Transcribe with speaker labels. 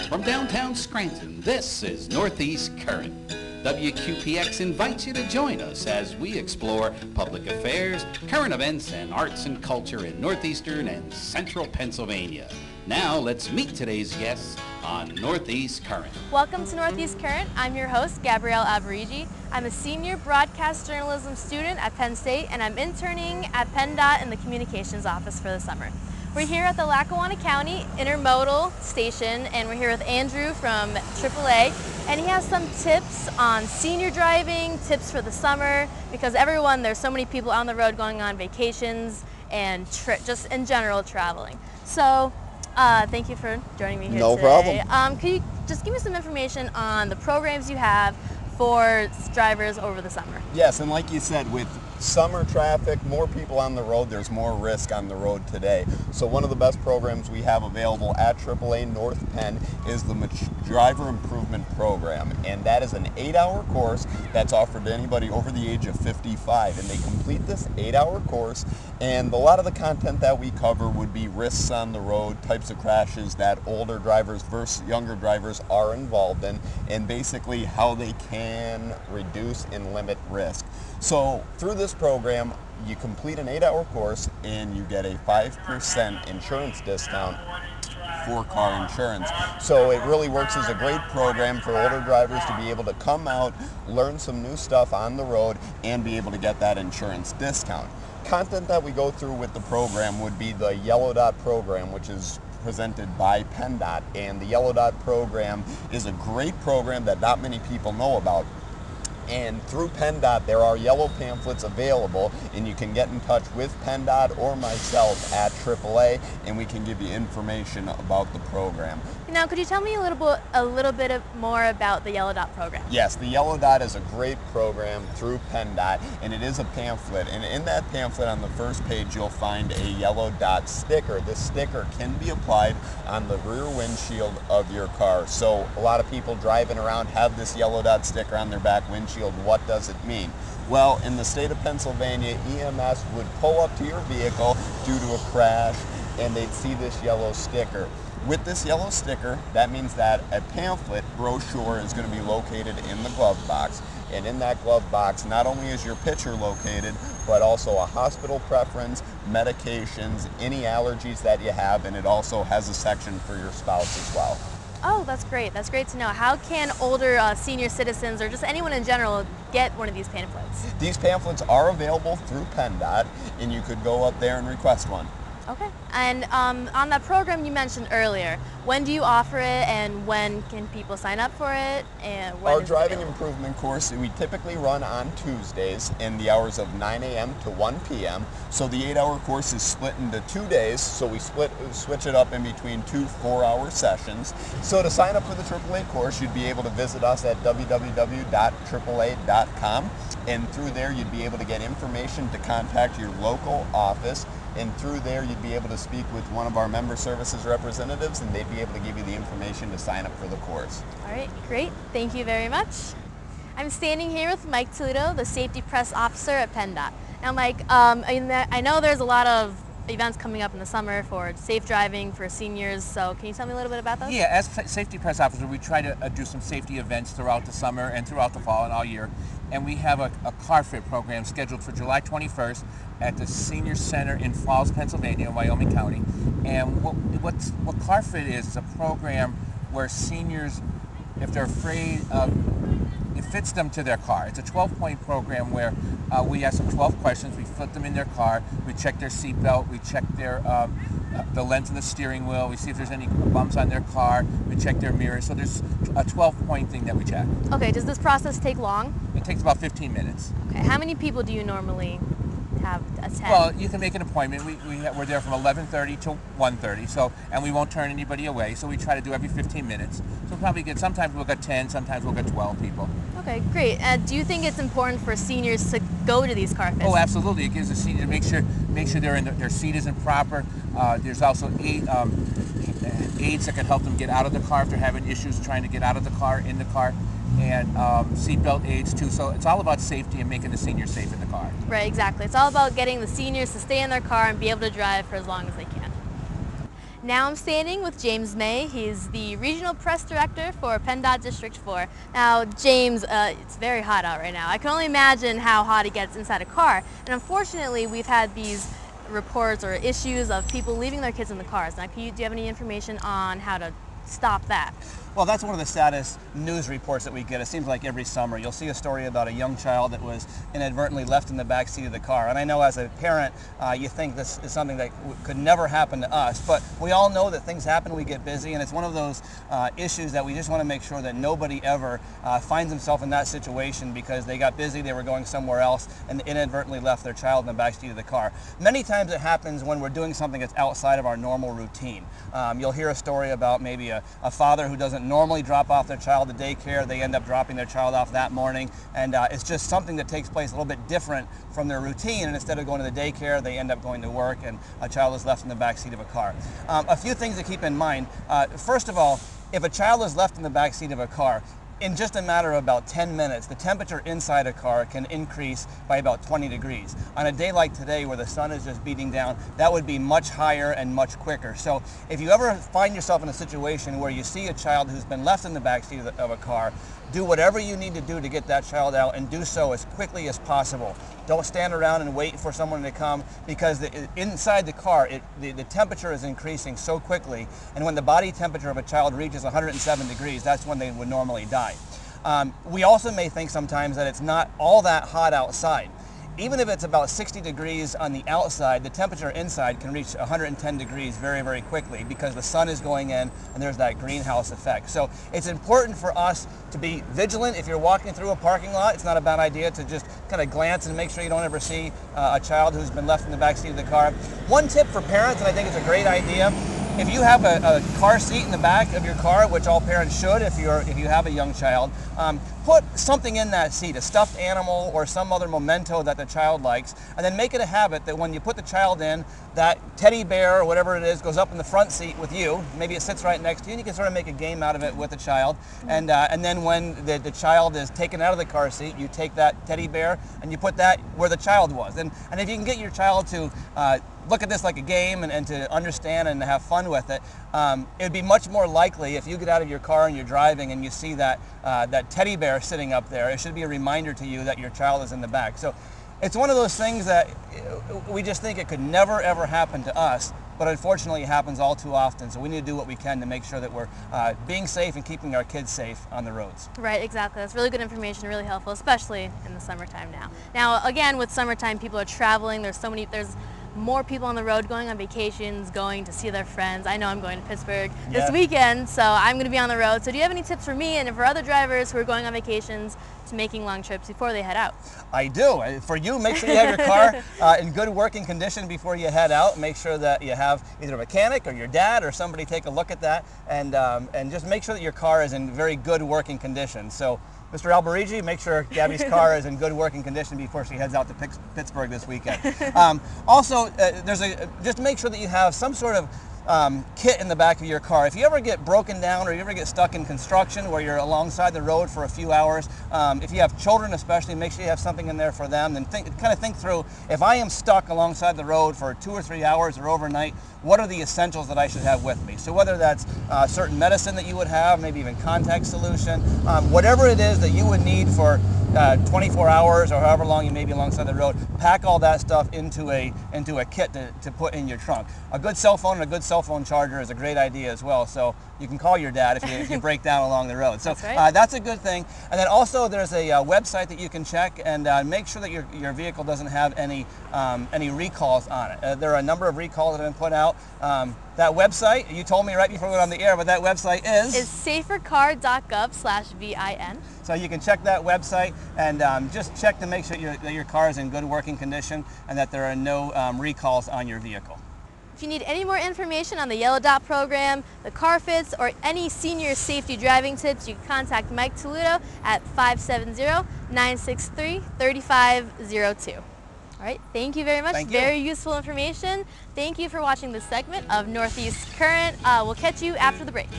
Speaker 1: From downtown Scranton, this is Northeast Current. WQPX invites you to join us as we explore public affairs, current events, and arts and culture in northeastern and central Pennsylvania. Now, let's meet today's guests on Northeast Current.
Speaker 2: Welcome to Northeast Current. I'm your host, Gabrielle Alberigi. I'm a senior broadcast journalism student at Penn State, and I'm interning at PennDot in the communications office for the summer. We're here at the Lackawanna County Intermodal Station, and we're here with Andrew from AAA, and he has some tips on senior driving, tips for the summer, because there's so many people on the road going on vacations and just in general traveling. So thank you for joining me here today.
Speaker 3: No problem.
Speaker 2: Could you just give me some information on the programs you have for drivers over the summer?
Speaker 3: Yes, and like you said, with summer traffic, more people on the road, there's more risk on the road today. So one of the best programs we have available at AAA North Penn is the Driver Improvement Program, and that is an 8-hour course that's offered to anybody over the age of 55, and they complete this 8-hour course, and a lot of the content that we cover would be risks on the road, types of crashes that older drivers versus younger drivers are involved in, and basically how they can reduce and limit risk. So through this program, you complete an 8-hour course and you get a 5% insurance discount for car insurance. So it really works as a great program for older drivers to be able to come out, learn some new stuff on the road, and be able to get that insurance discount. Content that we go through with the program would be the Yellow Dot program, which is presented by PennDot, and the Yellow Dot program is a great program that not many people know about. And through PennDot, there are yellow pamphlets available, and you can get in touch with PennDot or myself at AAA, and we can give you information about the program.
Speaker 2: Now, could you tell me a little bit more about the Yellow Dot program?
Speaker 3: Yes, the Yellow Dot is a great program through PennDot, and it is a pamphlet. And in that pamphlet, on the first page, you'll find a Yellow Dot sticker. This sticker can be applied on the rear windshield of your car. So a lot of people driving around have this Yellow Dot sticker on their back windshield. What does it mean? Well, in the state of Pennsylvania, EMS would pull up to your vehicle due to a crash, and they'd see this yellow sticker. With this yellow sticker, that means that a pamphlet brochure is going to be located in the glove box. And in that glove box, not only is your picture located, but also a hospital preference, medications, any allergies that you have, and it also has a section for your spouse as well.
Speaker 2: Oh, that's great. That's great to know. How can older senior citizens or just anyone in general get one of these pamphlets?
Speaker 3: These pamphlets are available through PennDot, and you could go up there and request one.
Speaker 2: Okay. And on that program you mentioned earlier, when do you offer it, and when can people sign up for it? And when
Speaker 3: Our driving improvement course, we typically run on Tuesdays in the hours of 9 a.m. to 1 p.m. So the 8-hour course is split into 2 days, so we switch it up in between 2 4-hour sessions. So to sign up for the AAA course, you'd be able to visit us at www.aaa.com, and through there you'd be able to get information to contact your local office. And through there, you'd be able to speak with one of our member services representatives, and they'd be able to give you the information to sign up for the course.
Speaker 2: All right, great. Thank you very much. I'm standing here with Mike Toledo, the Safety Press Officer at PennDot. Now, Mike, I know there's a lot of events coming up in the summer for safe driving for seniors, so can you tell me a little bit about those?
Speaker 4: Yeah, as Safety Press Officer, we try to do some safety events throughout the summer and throughout the fall and all year. And we have a car fit program scheduled for July 21st at the Senior Center in Falls, Pennsylvania, Wyoming County. And what car fit is a program where seniors, if they're afraid of, it fits them to their car. It's a 12-point program where we ask them 12 questions. We put them in their car. We check their seatbelt. We check their the lens of the steering wheel. We see if there's any bumps on their car. We check their mirrors. So there's a 12-point thing that we check.
Speaker 2: Okay. Does this process take long?
Speaker 4: It takes about 15 minutes.
Speaker 2: Okay. How many people do you normally have attend?
Speaker 4: Well, you can make an appointment. We're there from 11:30 to 1:30. So, and we won't turn anybody away. So we try to do every 15 minutes. So we'll probably get, sometimes we'll get 10, sometimes we'll get 12 people.
Speaker 2: Okay, great. Do you think it's important for seniors to go to these car fits?
Speaker 4: Oh, absolutely. It gives the senior to make sure they're in their seat isn't proper. There's also aids that can help them get out of the car if they're having issues trying to get out of the car, in the car, and seatbelt aids too. So it's all about safety and making the senior safe in the car.
Speaker 2: Right, exactly. It's all about getting the seniors to stay in their car and be able to drive for as long as they can. Now I'm standing with James May. He's the Regional Press Director for PennDot District 4. Now, James, it's very hot out right now. I can only imagine how hot it gets inside a car. And unfortunately, we've had these reports or issues of people leaving their kids in the cars. Now, do you have any information on how to stop that?
Speaker 5: Well, that's one of the saddest news reports that we get. It seems like every summer you'll see a story about a young child that was inadvertently left in the back seat of the car. And I know as a parent, you think this is something that could never happen to us, but we all know that things happen, we get busy, and it's one of those issues that we just want to make sure that nobody ever finds himself in that situation because they got busy, they were going somewhere else, and inadvertently left their child in the back seat of the car. Many times it happens when we're doing something that's outside of our normal routine. You'll hear a story about maybe a father who doesn't normally drop off their child to daycare. They end up dropping their child off that morning, and it's just something that takes place a little bit different from their routine, and instead of going to the daycare, they end up going to work, and a child is left in the back seat of a car. A few things to keep in mind. First of all, if a child is left in the back seat of a car, in just a matter of about 10 minutes, the temperature inside a car can increase by about 20 degrees. On a day like today where the sun is just beating down, that would be much higher and much quicker. So if you ever find yourself in a situation where you see a child who's been left in the backseat of a car, do whatever you need to do to get that child out, and do so as quickly as possible. Don't stand around and wait for someone to come, because inside the car, the temperature is increasing so quickly, and when the body temperature of a child reaches 107 degrees, that's when they would normally die. We also may think sometimes that it's not all that hot outside. Even if it's about 60 degrees on the outside, the temperature inside can reach 110 degrees very, very quickly because the sun is going in and there's that greenhouse effect. So it's important for us to be vigilant. If you're walking through a parking lot, it's not a bad idea to just kind of glance and make sure you don't ever see a child who's been left in the back seat of the car. One tip for parents, and I think it's a great idea, if you have a car seat in the back of your car, which all parents should if you have a young child, put something in that seat, a stuffed animal or some other memento that the child likes, and then make it a habit that when you put the child in, that teddy bear or whatever it is goes up in the front seat with you. Maybe it sits right next to you, and you can sort of make a game out of it with the child. And then when the child is taken out of the car seat, you take that teddy bear and you put that where the child was. And if you can get your child to look at this like a game and to understand and to have fun with it, it would be much more likely if you get out of your car and you're driving and you see that teddy bear sitting up there, it should be a reminder to you that your child is in the back. So it's one of those things that we just think it could never ever happen to us, but unfortunately it happens all too often. So we need to do what we can to make sure that we're being safe and keeping our kids safe on the roads.
Speaker 2: Right, exactly. That's really good information, really helpful, especially in the summertime now. Now, again, with summertime, people are traveling. There's more people on the road going on vacations, going to see their friends. I know I'm going to Pittsburgh this weekend, so I'm going to be on the road. So do you have any tips for me and for other drivers who are going on vacations to making long trips before they head out?
Speaker 5: I do. For you, make sure you have your car in good working condition before you head out. Make sure that you have either a mechanic or your dad or somebody take a look at that, and just make sure that your car is in very good working condition. So Mr. Alberigi, make sure Gabby's car is in good working condition before she heads out to Pittsburgh this weekend. Also, just make sure that you have some sort of kit in the back of your car. If you ever get broken down or you ever get stuck in construction where you're alongside the road for a few hours, if you have children especially, make sure you have something in there for them, and kind of think through, if I am stuck alongside the road for 2 or 3 hours or overnight, what are the essentials that I should have with me? So whether that's certain medicine that you would have, maybe even contact solution, whatever it is that you would need for 24 hours or however long you may be alongside the road, pack all that stuff into a kit to put in your trunk. A good cell phone and a good cell phone charger is a great idea as well, so you can call your dad if you break down along the road. So that's a good thing. And then also there's a website that you can check and make sure that your vehicle doesn't have any recalls on it. There are a number of recalls that have been put out. That website, you told me right before we went on the air, but that website is
Speaker 2: safercar.gov/VIN.
Speaker 5: So you can check that website and just check to make sure that your car is in good working condition and that there are no recalls on your vehicle.
Speaker 2: If you need any more information on the Yellow Dot program, the car fits, or any senior safety driving tips, you can contact Mike Toledo at 570-963-3502. All right, thank you very much. Very useful information. Thank you for watching this segment of Northeast Current. We'll catch you after the break.